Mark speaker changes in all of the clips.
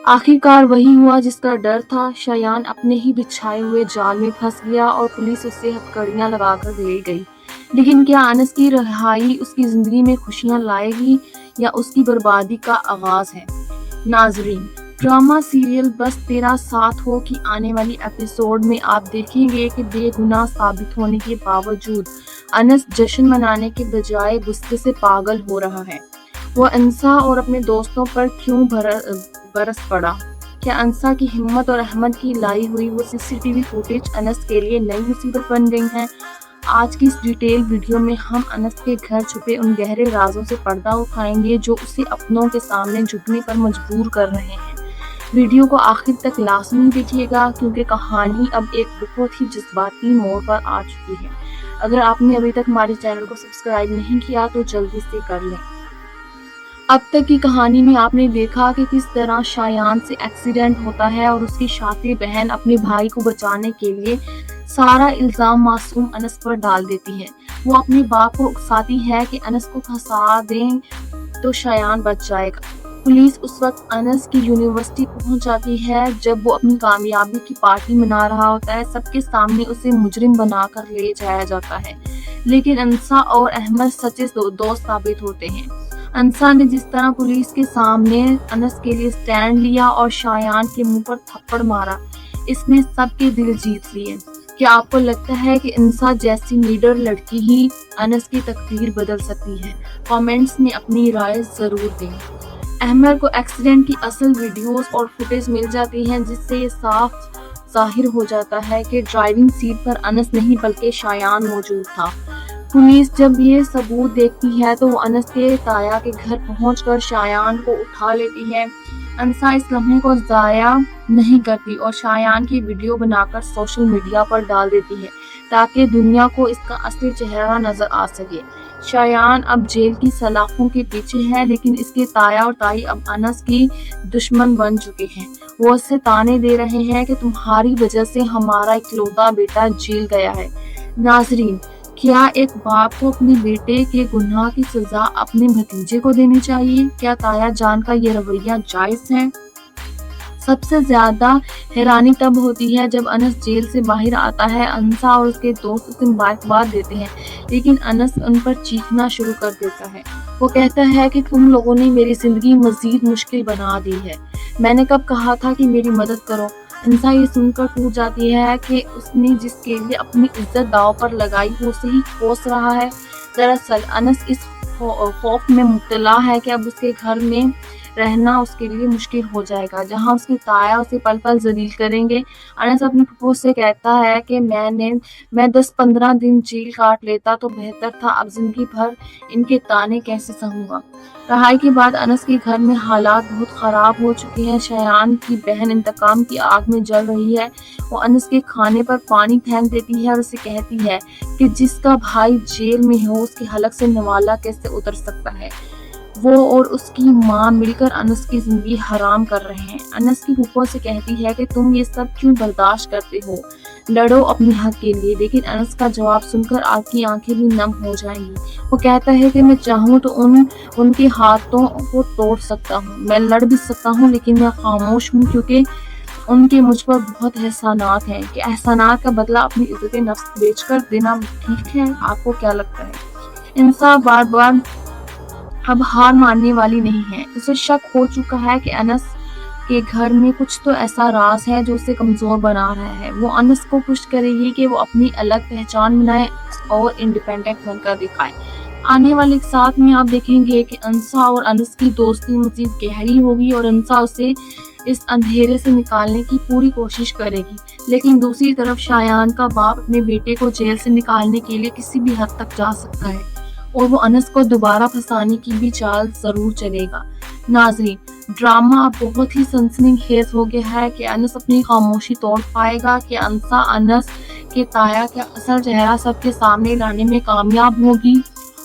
Speaker 1: आखिरकार वही हुआ जिसका डर था। शायान अपने ही बिछाए हुए जाल में फंस गया और पुलिस उसे हथकड़ियां लगाकर ले गई। लेकिन क्या अनस की रिहाई उसकी जिंदगी में खुशियां लाएगी या उसकी बर्बादी का आगाज है? नाजरीन, ड्रामा सीरियल बस तेरा साथ हो की आने वाली एपिसोड में आप देखेंगे कि बेगुनाह साबित होने के बावजूद अनस जश्न मनाने के बजाय गुस्से से पागल हो रहा है। वो अंसा और अपने दोस्तों पर क्यों बरस पड़ा? क्या अंसा की हिम्मत और अहमद की लाई हुई वो सीसीटीवी फुटेज अनस के लिए नई मुसीबत बन गई है? आज की इस डिटेल वीडियो में हम अनस के घर छुपे उन गहरे राजों से पर्दा उठाएंगे जो उसे अपनों के सामने झुकने पर मजबूर कर रहे हैं। वीडियो को आखिर तक लाजमी देखिएगा क्योंकि कहानी अब एक बहुत ही जज्बाती मोड़ पर आ चुकी है। अगर आपने अभी तक हमारे चैनल को सब्सक्राइब नहीं किया तो जल्दी से कर लें। अब तक की कहानी में आपने देखा कि किस तरह शायान से एक्सीडेंट होता है और उसकी शातिर बहन अपने भाई को बचाने के लिए सारा इल्जाम मासूम अनस पर डाल देती है। वो अपने बाप को उकसाती है कि अनस को फंसा दें तो शायान बच जाएगा। पुलिस उस वक्त अनस की यूनिवर्सिटी पहुंच जाती है जब वो अपनी कामयाबी की पार्टी मना रहा होता है। सबके सामने उसे मुजरिम बनाकर ले जाया जाता है, लेकिन अंसा और अहमद सच्चे दोस्त साबित होते हैं। अंसा ने जिस तरह पुलिस के सामने अनस के लिए स्टैंड लिया और शायान के मुंह पर थप्पड़ मारा, इसने सबके दिल जीत लिए। क्या आपको लगता है कि अंसा जैसी लीडर लड़की ही अनस की तकदीर बदल सकती है? कमेंट्स में अपनी राय जरूर दें। अहमद को एक्सीडेंट की असल वीडियोस और फुटेज मिल जाती हैं जिससे ये साफ जाहिर हो जाता है कि ड्राइविंग सीट पर अनस नहीं बल्कि शायान मौजूद था। पुलिस जब ये सबूत देखती है तो वो अनस के ताया के घर पहुंचकर शायान को उठा लेती है। अंसा इस लम्हे को जाया नहीं करती और शायान की वीडियो बनाकर सोशल मीडिया पर डाल देती है ताकि दुनिया को इसका असली चेहरा नजर आ सके। शायान अब जेल की सलाखों के पीछे है, लेकिन इसके ताया और ताई अब अनस की दुश्मन बन चुके हैं। वो उससे ताने दे रहे हैं कि तुम्हारी वजह से हमारा इकलौता बेटा जेल गया है। नाजरीन, क्या एक बाप को अपने बेटे के गुनाह की सजा अपने भतीजे को देनी चाहिए? क्या ताया जान का ये रवैया जायज है? सबसे ज्यादा हैरानी तब होती है जब अनस जेल से बाहर आता है। अंसा और उसके दोस्त उसे मुबारकबाद देते हैं, लेकिन अनस उन पर चीखना शुरू कर देता है। वो कहता है कि तुम लोगों ने मेरी जिंदगी मजीद मुश्किल बना दी है। मैंने कब कहा था कि मेरी मदद करो? अंसा ये सुनकर टूट जाती है कि उसने जिसके लिए अपनी इज्जत दांव पर लगाई वो उसे ही कोस रहा है। दरअसल अनस इस खौफ में मुब्तला है कि अब उसके घर में रहना उसके लिए मुश्किल हो जाएगा, जहां उसके ताया उसे पल पल जलील करेंगे। अनस अपने फूफू से कहता है कि मैं 10-15 दिन जेल काट लेता तो बेहतर था, अब जिंदगी भर इनके ताने कैसे सहूंगा। रहाई के बाद अनस के घर में हालात बहुत खराब हो चुके हैं। शायान की बहन इंतकाम की आग में जल रही है। वो अनस के खाने पर पानी फेंक देती है और उसे कहती है कि जिसका भाई जेल में हो उसके हलक से नवाला कैसे उतर सकता है। वो और उसकी माँ मिलकर अनस की जिंदगी हराम कर रहे हैं। अनस की फूफो से कहती है कि तुम ये सब क्यों बर्दाश्त करते हो, लड़ो अपने हक के लिए। लेकिन अनस का जवाब सुनकर आपकी आंखें भी नम हो जाएंगी। वो कहता है कि मैं चाहूँ तो उनके हाथों को तोड़ सकता हूँ, मैं लड़ भी सकता हूँ, लेकिन मैं खामोश हूँ क्योंकि उनके मुझ पर बहुत एहसानात हैं। कि एहसानात का बदला अपनी इज्जत नफ्स बेचकर देना ठीक है? आपको क्या लगता है? इंसान बार बार अब हार मानने वाली नहीं है। उसे शक हो चुका है कि अनस के घर में कुछ तो ऐसा राज है जो उसे कमजोर बना रहा है। वो अनस को पुश करेगी कि वो अपनी अलग पहचान बनाए और इंडिपेंडेंट बनकर दिखाए। आने वाले साथ में आप देखेंगे कि अंसा और अनस की दोस्ती मजीद गहरी होगी और अंसा उसे इस अंधेरे से निकालने की पूरी कोशिश करेगी। लेकिन दूसरी तरफ शायान का बाप अपने बेटे को जेल से निकालने के लिए किसी भी हद तक जा सकता है और वो अनस को दोबारा फंसाने की भी चाल जरूर चलेगा। नाजरीन, ड्रामा बहुत ही सनसनीखेज हो गया है कि अनस अपनी खामोशी तोड़ पाएगा कि अंसा अनस के ताया का असल चेहरा सबके सामने लाने में कामयाब होगी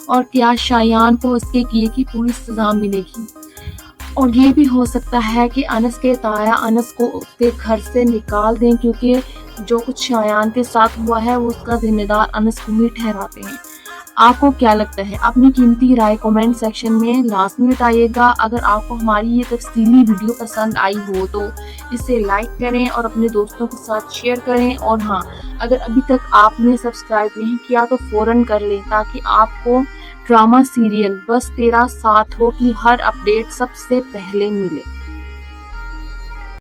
Speaker 1: और क्या शायान को उसके किए की पूरी सजा मिलेगी। और ये भी हो सकता है कि अनस के ताया अनस को उसके घर से निकाल दें क्योंकि जो कुछ शायान के साथ हुआ है वो उसका जिम्मेदार अनस को ही ठहराते हैं। آپ کو کیا لگتا ہے؟ اپنی قیمتی رائے کمنٹ سیکشن میں لازمی بتائیے گا۔ اگر آپ کو ہماری یہ تفصیلی ویڈیو پسند آئی ہو تو اسے لائک کریں اور اپنے دوستوں کے ساتھ شیئر کریں، اور ہاں، اگر ابھی تک آپ نے سبسکرائب نہیں کیا تو فوراً کر لیں تاکہ آپ کو ڈرامہ سیریل بس تیرا ساتھ ہو کی ہر اپڈیٹ سب سے پہلے ملے۔